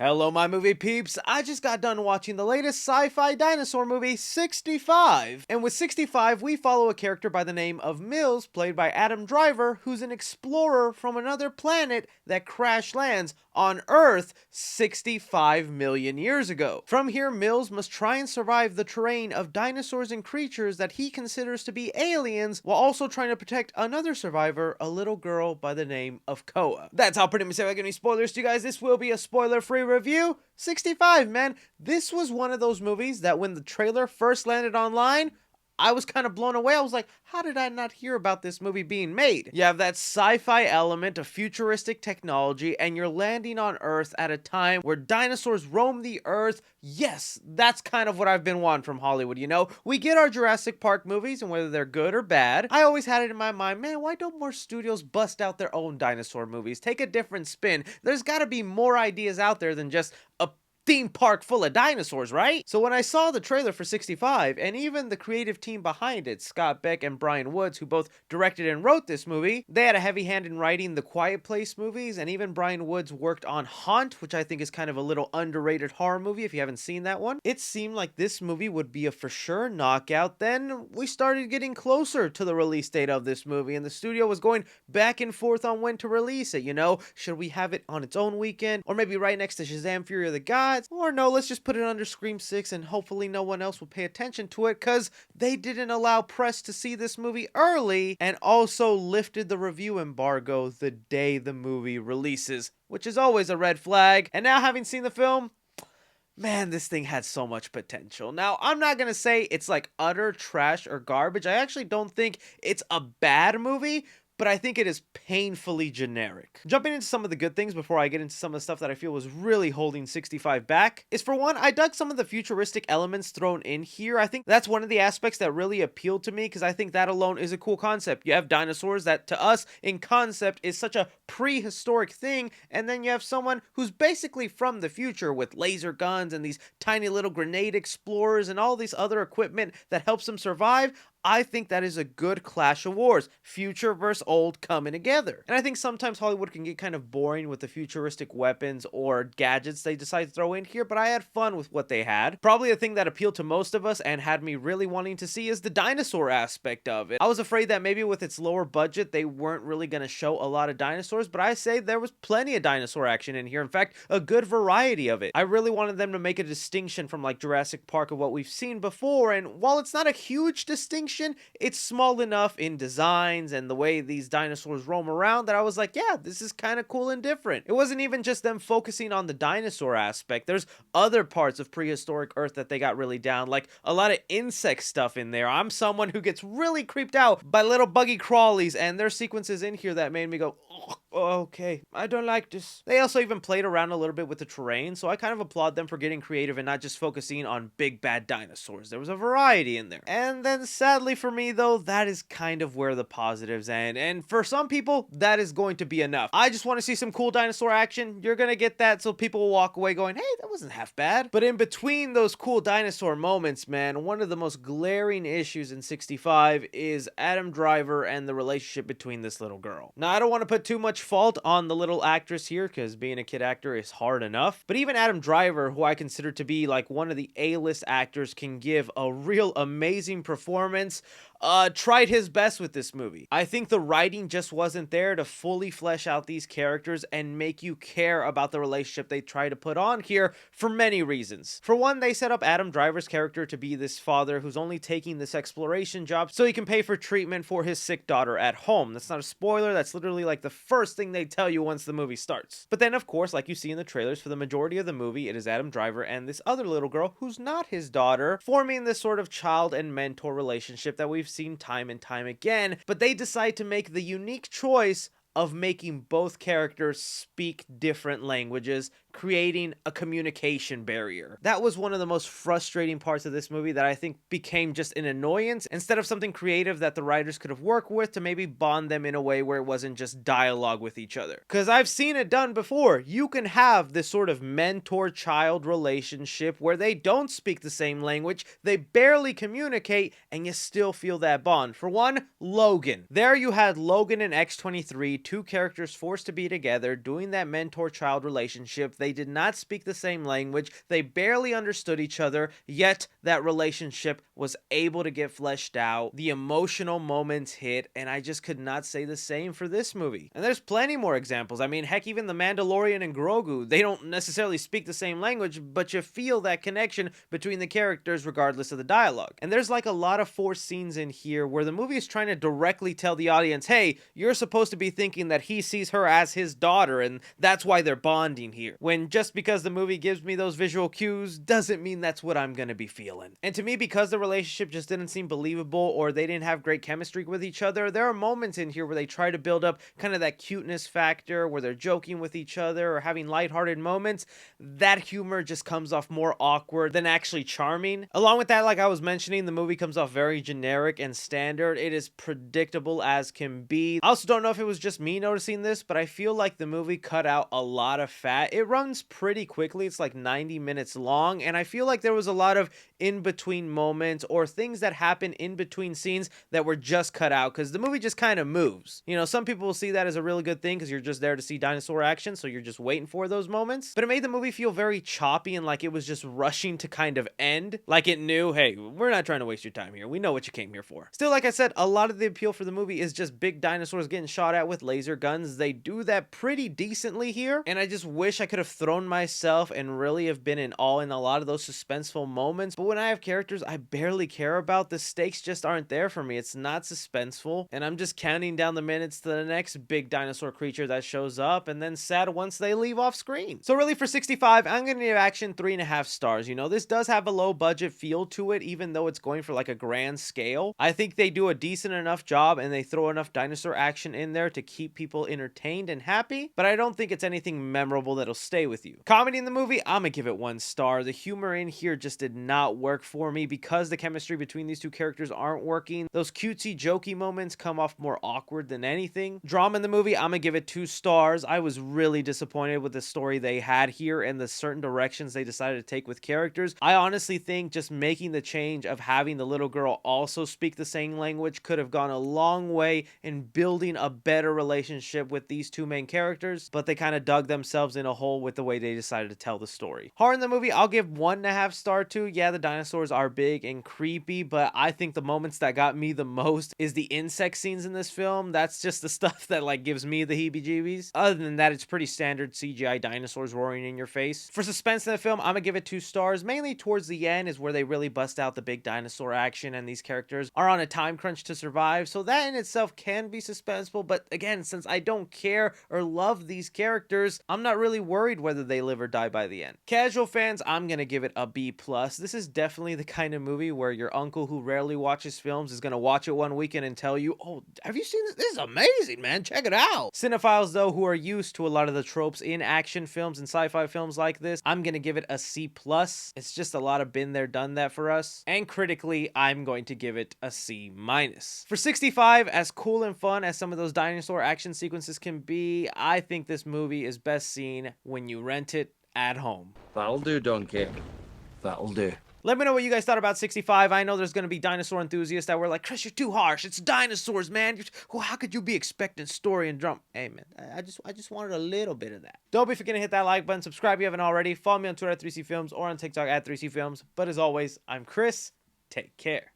Hello, my movie peeps. I just got done watching the latest sci-fi dinosaur movie, 65. And with 65, we follow a character by the name of Mills, played by Adam Driver, who's an explorer from another planet that crash lands on Earth 65 million years ago. From here, Mills must try and survive the terrain of dinosaurs and creatures that he considers to be aliens, while also trying to protect another survivor, a little girl by the name of Koa. That's how pretty much if I get any spoilers to you guys. This will be a spoiler-free review. 65, man. This was one of those movies that when the trailer first landed online, I was kind of blown away. I was like, how did I not hear about this movie being made? You have that sci-fi element of futuristic technology, and you're landing on Earth at a time where dinosaurs roam the Earth. Yes, that's kind of what I've been wanting from Hollywood, you know? We get our Jurassic Park movies, and whether they're good or bad, I always had it in my mind, man, why don't more studios bust out their own dinosaur movies? Take a different spin. There's gotta be more ideas out there than just a theme park full of dinosaurs, right? So when I saw the trailer for 65, and even the creative team behind it, Scott Beck and Brian Woods, who both directed and wrote this movie, they had a heavy hand in writing the Quiet Place movies, and even Brian Woods worked on Haunt, which I think is kind of a little underrated horror movie if you haven't seen that one. It seemed like this movie would be a for sure knockout. Then we started getting closer to the release date of this movie, and the studio was going back and forth on when to release it, you know? Should we have it on its own weekend, or maybe right next to Shazam! Fury of the Gods? Or no, let's just put it under Scream 6 and hopefully no one else will pay attention to it, because they didn't allow press to see this movie early, and also lifted the review embargo the day the movie releases, which is always a red flag. And now, having seen the film, man, this thing had so much potential. Now, I'm not gonna say it's like utter trash or garbage. I actually don't think it's a bad movie, but I think it is painfully generic. Jumping into some of the good things before I get into some of the stuff that I feel was really holding 65 back is, for one, I dug some of the futuristic elements thrown in here. I think that's one of the aspects that really appealed to me, because I think that alone is a cool concept. You have dinosaurs that to us in concept is such a prehistoric thing, and then you have someone who's basically from the future with laser guns and these tiny little grenade explorers and all this other equipment that helps them survive. I think that is a good clash of wars, future versus old coming together. And I think sometimes Hollywood can get kind of boring with the futuristic weapons or gadgets they decide to throw in here, but I had fun with what they had. Probably the thing that appealed to most of us and had me really wanting to see is the dinosaur aspect of it. I was afraid that maybe with its lower budget, they weren't really going to show a lot of dinosaurs, but I say there was plenty of dinosaur action in here. In fact, a good variety of it. I really wanted them to make a distinction from like Jurassic Park of what we've seen before, and while it's not a huge distinction, it's small enough in designs and the way these dinosaurs roam around that I was like, yeah, this is kind of cool and different. It wasn't even just them focusing on the dinosaur aspect. There's other parts of prehistoric Earth that they got really down, like a lot of insect stuff in there. I'm someone who gets really creeped out by little buggy crawlies, and there's sequences in here that made me go, okay, I don't like this. They also even played around a little bit with the terrain, so I kind of applaud them for getting creative and not just focusing on big bad dinosaurs. There was a variety in there. And then sadly for me though, that is kind of where the positives end. And for some people, that is going to be enough. I just want to see some cool dinosaur action. You're gonna get that, so people will walk away going, hey, that wasn't half bad. But in between those cool dinosaur moments, man, one of the most glaring issues in 65 is Adam Driver and the relationship between this little girl. Now, I don't want to put too much fault on the little actress here, because being a kid actor is hard enough, but even Adam Driver, who I consider to be like one of the A-list actors, can give a real amazing performance. Tried his best with this movie. I think the writing just wasn't there to fully flesh out these characters and make you care about the relationship they try to put on here for many reasons. For one, they set up Adam Driver's character to be this father who's only taking this exploration job so he can pay for treatment for his sick daughter at home. That's not a spoiler, that's literally like the first thing they tell you once the movie starts. But then, of course, like you see in the trailers, for the majority of the movie, it is Adam Driver and this other little girl who's not his daughter, forming this sort of child and mentor relationship that we've seen time and time again, but they decide to make the unique choice of making both characters speak different languages, creating a communication barrier. That was one of the most frustrating parts of this movie that I think became just an annoyance instead of something creative that the writers could have worked with to maybe bond them in a way where it wasn't just dialogue with each other. Because I've seen it done before. You can have this sort of mentor-child relationship where they don't speak the same language, they barely communicate, and you still feel that bond. For one, Logan. There you had Logan and X-23, two characters forced to be together, doing that mentor-child relationship. They They did not speak the same language. They barely understood each other, yet that relationship was able to get fleshed out. The emotional moments hit, and I just could not say the same for this movie. And there's plenty more examples. I mean, heck, even the Mandalorian and Grogu, they don't necessarily speak the same language, but you feel that connection between the characters regardless of the dialogue. And there's like a lot of forced scenes in here where the movie is trying to directly tell the audience, hey, you're supposed to be thinking that he sees her as his daughter, and that's why they're bonding here. When just because the movie gives me those visual cues doesn't mean that's what I'm gonna be feeling. And to me, because the relationship just didn't seem believable or they didn't have great chemistry with each other, there are moments in here where they try to build up kind of that cuteness factor where they're joking with each other or having lighthearted moments. That humor just comes off more awkward than actually charming. Along with that, like I was mentioning, the movie comes off very generic and standard. It is predictable as can be. I also don't know if it was just me noticing this, but I feel like the movie cut out a lot of fat. It runs pretty quickly. It's like 90 minutes long, and I feel like there was a lot of in-between moments or things that happen in between scenes that were just cut out because the movie just kind of moves. You know, some people will see that as a really good thing because you're just there to see dinosaur action, so you're just waiting for those moments. But it made the movie feel very choppy and like it was just rushing to kind of end. Like it knew, hey, we're not trying to waste your time here. We know what you came here for. Still, like I said, a lot of the appeal for the movie is just big dinosaurs getting shot at with laser guns. They do that pretty decently here, and I just wish I could have thrown myself and really have been in awe in a lot of those suspenseful moments. But when I have characters I barely care about, the stakes just aren't there for me. It's not suspenseful, and I'm just counting down the minutes to the next big dinosaur creature that shows up, and then sad once they leave off screen. So really, for 65, I'm gonna give action 3.5 stars. You know, this does have a low budget feel to it, even though it's going for like a grand scale. I think they do a decent enough job, and they throw enough dinosaur action in there to keep people entertained and happy, but I don't think it's anything memorable that'll stay with you. Comedy in the movie, I'm gonna give it 1 star. The humor in here just did not work for me because the chemistry between these two characters aren't working. Those cutesy, jokey moments come off more awkward than anything. Drama in the movie, I'm gonna give it 2 stars. I was really disappointed with the story they had here and the certain directions they decided to take with characters. I honestly think just making the change of having the little girl also speak the same language could have gone a long way in building a better relationship with these two main characters, but they kind of dug themselves in a hole with the way they decided to tell the story. Horror in the movie, I'll give 1.5 star to. Yeah, the dinosaurs are big and creepy, but I think the moments that got me the most is the insect scenes in this film. That's just the stuff that like gives me the heebie-jeebies. Other than that, it's pretty standard CGI dinosaurs roaring in your face. For suspense in the film, I'm gonna give it 2 stars. Mainly towards the end is where they really bust out the big dinosaur action, and these characters are on a time crunch to survive, so that in itself can be suspenseful. But again, since I don't care or love these characters, I'm not really worried whether they live or die by the end. Casual fans, I'm gonna give it a B+. This is definitely the kind of movie where your uncle who rarely watches films is gonna watch it one weekend and tell you, oh, have you seen this? This is amazing, man. Check it out. Cinephiles, though, who are used to a lot of the tropes in action films and sci-fi films like this, I'm gonna give it a C+. It's just a lot of been there, done that for us. And critically, I'm going to give it a C-. For 65, as cool and fun as some of those dinosaur action sequences can be, I think this movie is best seen when you rent it at home. That'll do, Donkey. That'll do. Let me know what you guys thought about 65. I know there's going to be dinosaur enthusiasts that were like, Chris, you're too harsh. It's dinosaurs, man. How could you be expecting story and drum? Hey, man, I just wanted a little bit of that. Don't be forgetting to hit that like button. Subscribe if you haven't already. Follow me on Twitter at 3C Films or on TikTok at 3C Films. But as always, I'm Chris. Take care.